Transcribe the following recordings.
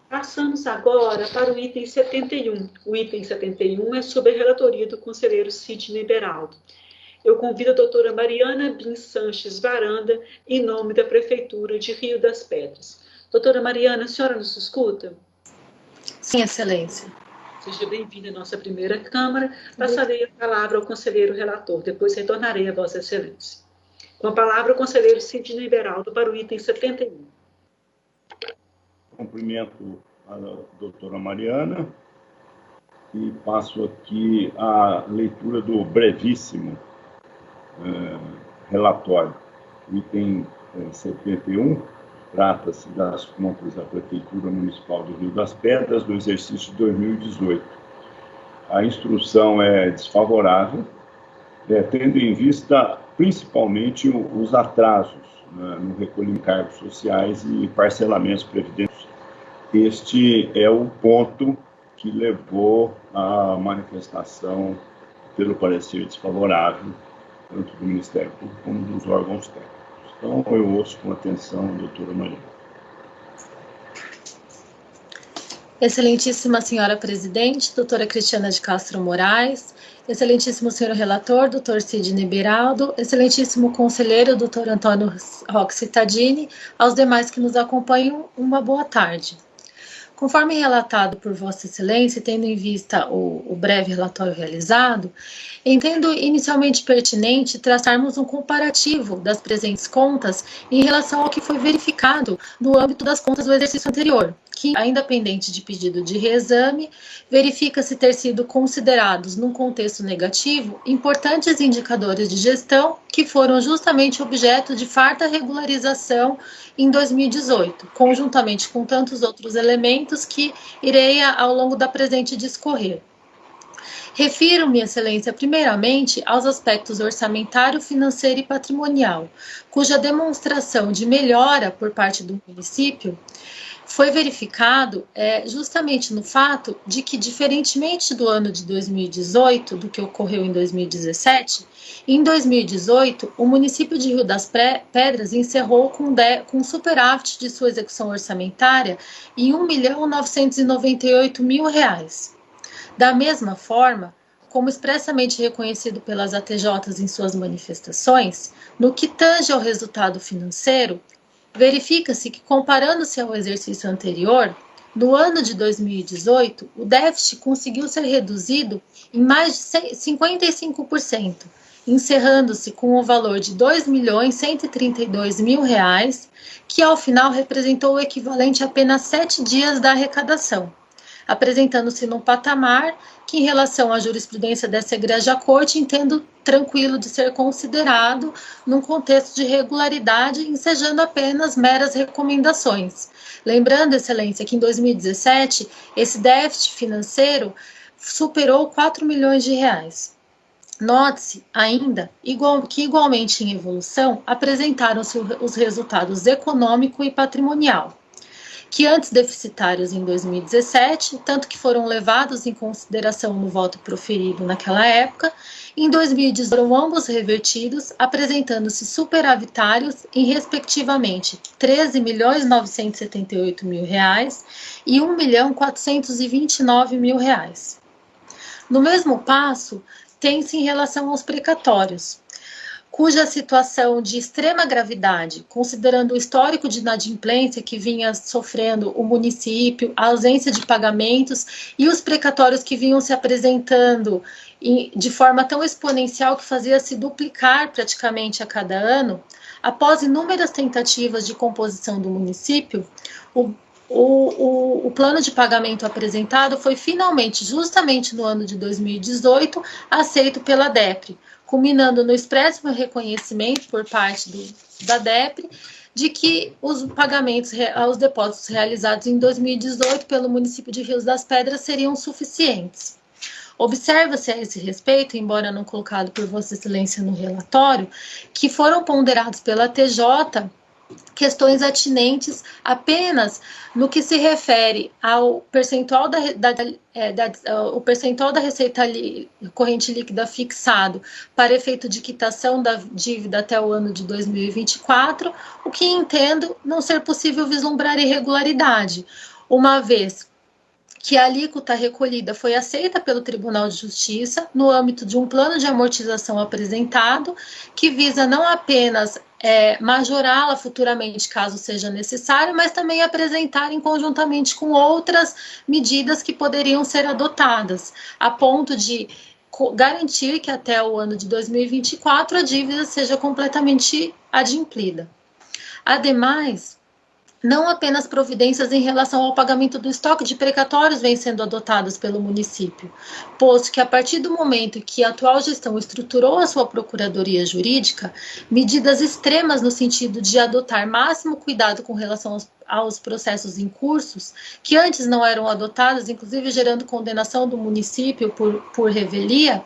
Passamos agora para o item 71. O item 71 é sobre a relatoria do conselheiro Sidney Beraldo. Eu convido a doutora Mariana Bin Sanches Varanda, em nome da Prefeitura de Rio das Pedras. Doutora Mariana, a senhora nos escuta? Sim, excelência. Seja bem-vinda à nossa primeira Câmara. Passarei a palavra ao conselheiro relator, depois retornarei a vossa excelência. Com a palavra, o conselheiro Sidney Beraldo para o item 71. Cumprimento a doutora Mariana e passo aqui a leitura do brevíssimo relatório. O item 71 trata-se das contas da Prefeitura Municipal do Rio das Pedras do exercício de 2018. A instrução é desfavorável, tendo em vista principalmente os atrasos no recolhimento de cargos sociais e parcelamentos previdenciários. Este é o ponto que levou à manifestação pelo parecer desfavorável, tanto do Ministério Público como dos órgãos técnicos. Então, eu ouço com atenção a doutora Mariana. Excelentíssima senhora presidente, doutora Cristiana de Castro Moraes, excelentíssimo senhor relator, doutor Sidney Beraldo, excelentíssimo conselheiro, doutor Antônio Roque Cittadini, aos demais que nos acompanham, uma boa tarde. Conforme relatado por Vossa Excelência, tendo em vista o breve relatório realizado, entendo inicialmente pertinente traçarmos um comparativo das presentes contas em relação ao que foi verificado no âmbito das contas do exercício anterior, que, ainda pendente de pedido de reexame, verifica-se ter sido considerados, num contexto negativo, importantes indicadores de gestão que foram justamente objeto de farta regularização em 2018, conjuntamente com tantos outros elementos que irei, ao longo da presente, discorrer. Refiro-me, Excelência, primeiramente aos aspectos orçamentário, financeiro e patrimonial, cuja demonstração de melhora por parte do município foi verificado justamente no fato de que, diferentemente do ano de 2018, do que ocorreu em 2017, em 2018, o município de Rio das Pedras encerrou com superávit de sua execução orçamentária em R$ 1.998.000. Da mesma forma, como expressamente reconhecido pelas ATJs em suas manifestações, no que tange ao resultado financeiro, verifica-se que, comparando-se ao exercício anterior, no ano de 2018, o déficit conseguiu ser reduzido em mais de 55%, encerrando-se com o valor de R$ 2.132.000, que ao final representou o equivalente a apenas 7 dias da arrecadação, apresentando-se num patamar que, em relação à jurisprudência dessa Egregia Corte, entendo tranquilo de ser considerado num contexto de regularidade, ensejando apenas meras recomendações. Lembrando, Excelência, que em 2017, esse déficit financeiro superou R$ 4 milhões. Note-se ainda que, igualmente em evolução, apresentaram-se os resultados econômico e patrimonial, que antes deficitários em 2017, tanto que foram levados em consideração no voto proferido naquela época, em 2018 foram ambos revertidos, apresentando-se superavitários em, respectivamente, R$ 13.978.000 e R$ 1.429.000. No mesmo passo, tem-se em relação aos precatórios, cuja situação de extrema gravidade, considerando o histórico de inadimplência que vinha sofrendo o município, a ausência de pagamentos e os precatórios que vinham se apresentando de forma tão exponencial que fazia se duplicar praticamente a cada ano, após inúmeras tentativas de composição do município, o plano de pagamento apresentado foi finalmente, justamente no ano de 2018, aceito pela DEPRE, culminando no expresso reconhecimento por parte da DEPRE de que os pagamentos aos depósitos realizados em 2018 pelo município de Rio das Pedras seriam suficientes. Observa-se a esse respeito, embora não colocado por Vossa Excelência no relatório, que foram ponderados pela TJ questões atinentes apenas no que se refere ao percentual o percentual da receita corrente líquida fixado para efeito de quitação da dívida até o ano de 2024, o que entendo não ser possível vislumbrar irregularidade, uma vez que a alíquota recolhida foi aceita pelo Tribunal de Justiça no âmbito de um plano de amortização apresentado, que visa não apenas majorá-la futuramente, caso seja necessário, mas também apresentar conjuntamente com outras medidas que poderiam ser adotadas, a ponto de garantir que até o ano de 2024 a dívida seja completamente adimplida. Ademais, não apenas providências em relação ao pagamento do estoque de precatórios vêm sendo adotadas pelo município, posto que a partir do momento que a atual gestão estruturou a sua procuradoria jurídica, medidas extremas no sentido de adotar máximo cuidado com relação aos processos em cursos, que antes não eram adotadas, inclusive gerando condenação do município por revelia,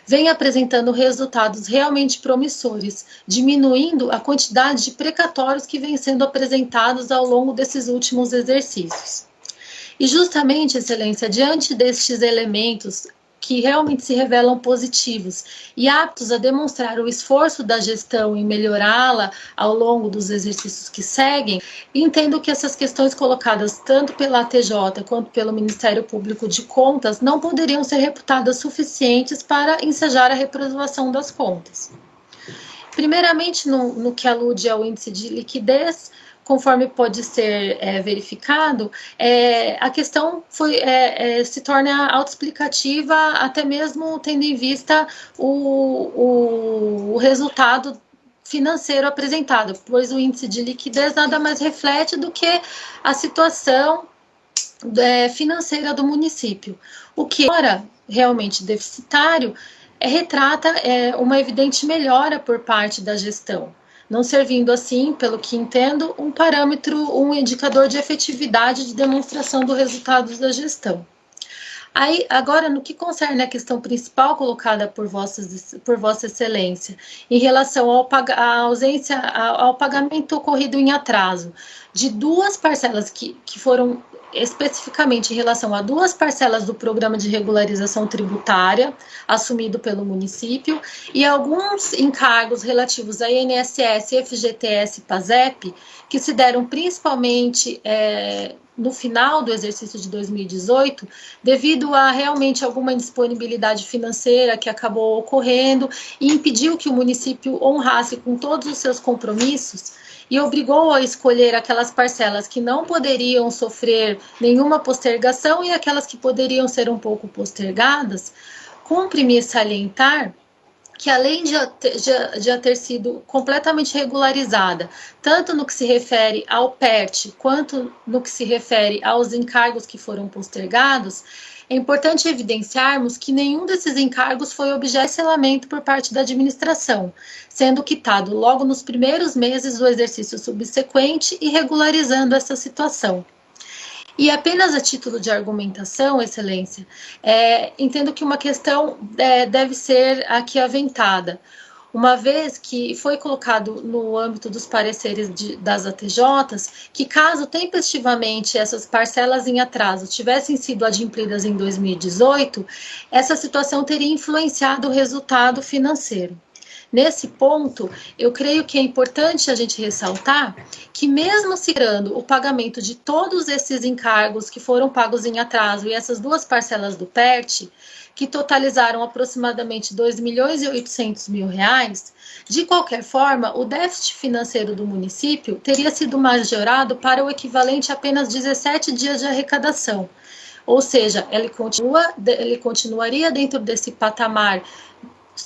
vem apresentando resultados realmente promissores, diminuindo a quantidade de precatórios que vêm sendo apresentados ao longo desses últimos exercícios. E justamente, Excelência, diante destes elementos que realmente se revelam positivos e aptos a demonstrar o esforço da gestão em melhorá-la ao longo dos exercícios que seguem, entendo que essas questões colocadas tanto pela ATJ quanto pelo Ministério Público de Contas não poderiam ser reputadas suficientes para ensejar a reprovação das contas. Primeiramente, no que alude ao índice de liquidez, conforme pode ser verificado, a questão se torna autoexplicativa, até mesmo tendo em vista o resultado financeiro apresentado, pois o índice de liquidez nada mais reflete do que a situação financeira do município, o que, ora, realmente deficitário, retrata uma evidente melhora por parte da gestão, não servindo assim, pelo que entendo, um parâmetro, um indicador de efetividade de demonstração dos resultados da gestão. Aí, agora, no que concerne a questão principal colocada por Vossa Excelência, em relação ao pagamento ocorrido em atraso, de duas parcelas que foram especificamente em relação a duas parcelas do Programa de Regularização Tributária, assumido pelo município, e alguns encargos relativos a INSS, FGTS e PASEP, que se deram principalmente no final do exercício de 2018, devido a realmente alguma indisponibilidade financeira que acabou ocorrendo e impediu que o município honrasse com todos os seus compromissos, e obrigou a escolher aquelas parcelas que não poderiam sofrer nenhuma postergação e aquelas que poderiam ser um pouco postergadas, cumpre-me salientar que, além de já ter sido completamente regularizada, tanto no que se refere ao PERT, quanto no que se refere aos encargos que foram postergados, é importante evidenciarmos que nenhum desses encargos foi objeto de selamento por parte da administração, sendo quitado logo nos primeiros meses do exercício subsequente e regularizando essa situação. E apenas a título de argumentação, Excelência, entendo que uma questão deve ser aqui aventada, uma vez que foi colocado no âmbito dos pareceres das ATJs, que caso tempestivamente essas parcelas em atraso tivessem sido adimplidas em 2018, essa situação teria influenciado o resultado financeiro. Nesse ponto, eu creio que é importante a gente ressaltar que, mesmo considerando o pagamento de todos esses encargos que foram pagos em atraso e essas duas parcelas do PERT, que totalizaram aproximadamente R$ 2.800.000, de qualquer forma, o déficit financeiro do município teria sido majorado para o equivalente a apenas 17 dias de arrecadação. Ou seja, ele continuaria dentro desse patamar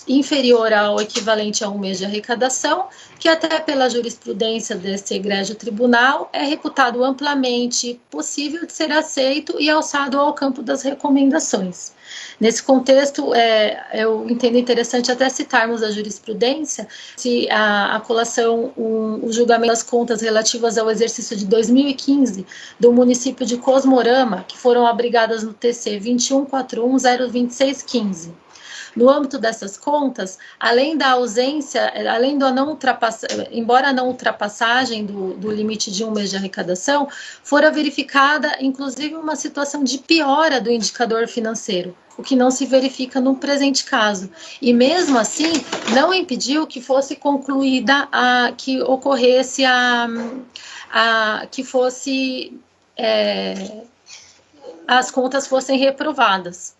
inferior ao equivalente a um mês de arrecadação, que até pela jurisprudência desse egrégio tribunal é reputado amplamente possível de ser aceito e alçado ao campo das recomendações. Nesse contexto, eu entendo interessante até citarmos a jurisprudência, se a colação, o julgamento das contas relativas ao exercício de 2015 do município de Cosmorama, que foram abrigadas no TC 21.41.026.15. No âmbito dessas contas, além da ausência, além da não embora a não ultrapassagem do limite de 1 mês de arrecadação, fora verificada, inclusive, uma situação de piora do indicador financeiro, o que não se verifica no presente caso. E mesmo assim, não impediu que fosse concluída, que ocorresse que fosse as contas fossem reprovadas.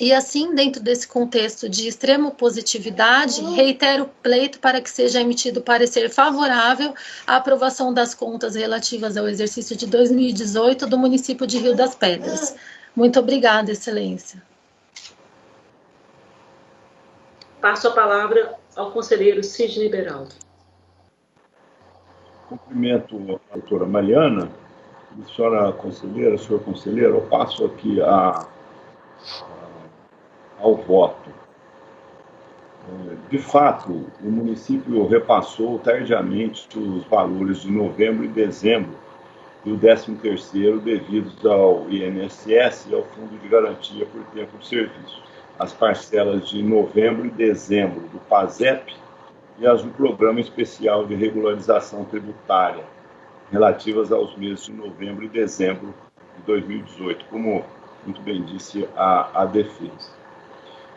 E assim, dentro desse contexto de extrema positividade, reitero o pleito para que seja emitido parecer favorável à aprovação das contas relativas ao exercício de 2018 do município de Rio das Pedras. Muito obrigada, Excelência. Passo a palavra ao conselheiro Sidney Beraldo. Cumprimento a doutora Mariana, senhora conselheira, senhor conselheiro, eu passo aqui ao voto. De fato, o município repassou tardiamente os valores de novembro e dezembro e o 13º devidos ao INSS e ao Fundo de Garantia por Tempo de Serviço. As parcelas de novembro e dezembro do PASEP e as do Programa Especial de Regularização Tributária, relativas aos meses de novembro e dezembro de 2018, como muito bem disse a defesa.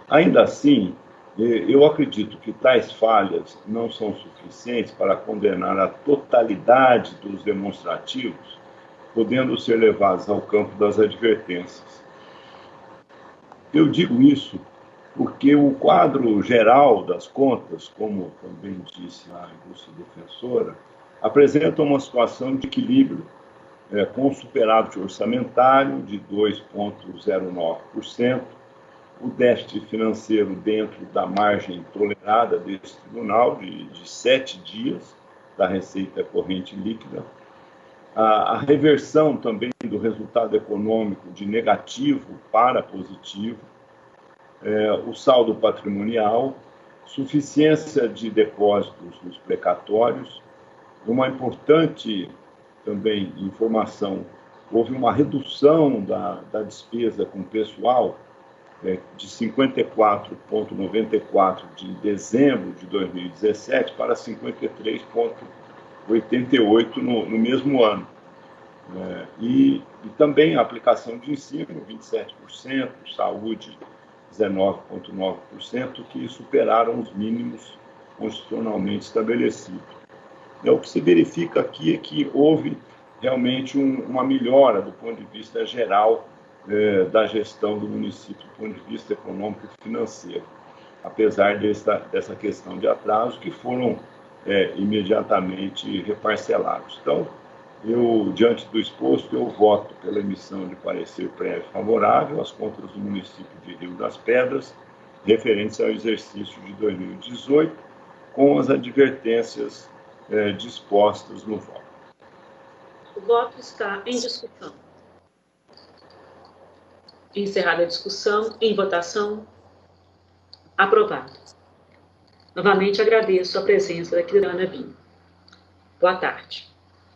Ainda assim, eu acredito que tais falhas não são suficientes para condenar a totalidade dos demonstrativos, podendo ser levados ao campo das advertências. Eu digo isso porque o quadro geral das contas, como também disse a ilustre defensora, apresenta uma situação de equilíbrio, com superávit orçamentário de 2,09%, o déficit financeiro dentro da margem tolerada desse tribunal de 7 dias da receita corrente líquida, a reversão também do resultado econômico de negativo para positivo, o saldo patrimonial, suficiência de depósitos nos precatórios, uma importante também informação, houve uma redução da despesa com pessoal de 54,94 de dezembro de 2017 para 53,88 no mesmo ano. E também a aplicação de ensino, 27%, saúde, 19,9%, que superaram os mínimos constitucionalmente estabelecidos. O que se verifica aqui é que houve realmente uma melhora do ponto de vista geral da gestão do município, do ponto de vista econômico e financeiro, apesar dessa questão de atraso, que foram imediatamente reparcelados. Então, diante do exposto, eu voto pela emissão de parecer prévio favorável às contas do município de Rio das Pedras, referentes ao exercício de 2018, com as advertências dispostas no voto. O voto está em discussão. Encerrada a discussão, em votação, aprovado. Novamente agradeço a presença da Kirana Bim. Boa tarde.